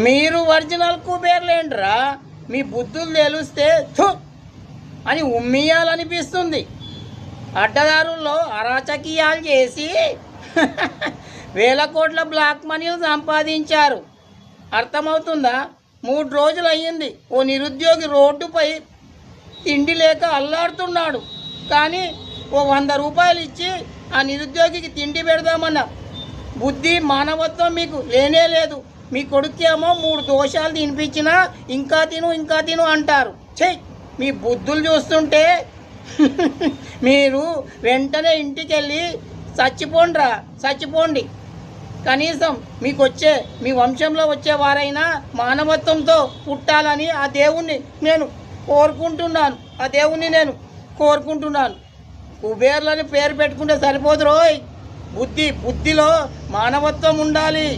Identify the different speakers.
Speaker 1: మీరు ఒరిజినల్ కుబేర్లేండ్రా. మీ బుద్ధులు తెలిస్తే థు అని ఉమ్మియాలనిపిస్తుంది. అడ్డదారుల్లో అరాచకీయాలు చేసి వేల కోట్ల బ్లాక్ మనీలు సంపాదించారు. అర్థమవుతుందా? 3 రోజులు అయ్యింది ఓ నిరుద్యోగి రోడ్డుపై తిండి లేక అల్లాడుతున్నాడు. కానీ ఓ 100 రూపాయలు ఇచ్చి ఆ నిరుద్యోగికి తిండి పెడదామన్న బుద్ధి మానవత్వం మీకు లేనే లేదు. మీ కొడుకేమో 3 దోషాలు తినిపించినా ఇంకా తిను అంటారు. చెయ్, మీ బుద్ధులు చూస్తుంటే మీరు వెంటనే ఇంటికి వెళ్ళి చచ్చిపోండి. కనీసం మీ వంశంలో వచ్చే వారైనా మానవత్వంతో పుట్టాలని ఆ దేవుణ్ణి నేను కోరుకుంటున్నాను. కుబేర్లని పేరు పెట్టుకుంటే సరిపోదు రోయ్. బుద్ధిలో మానవత్వం ఉండాలి.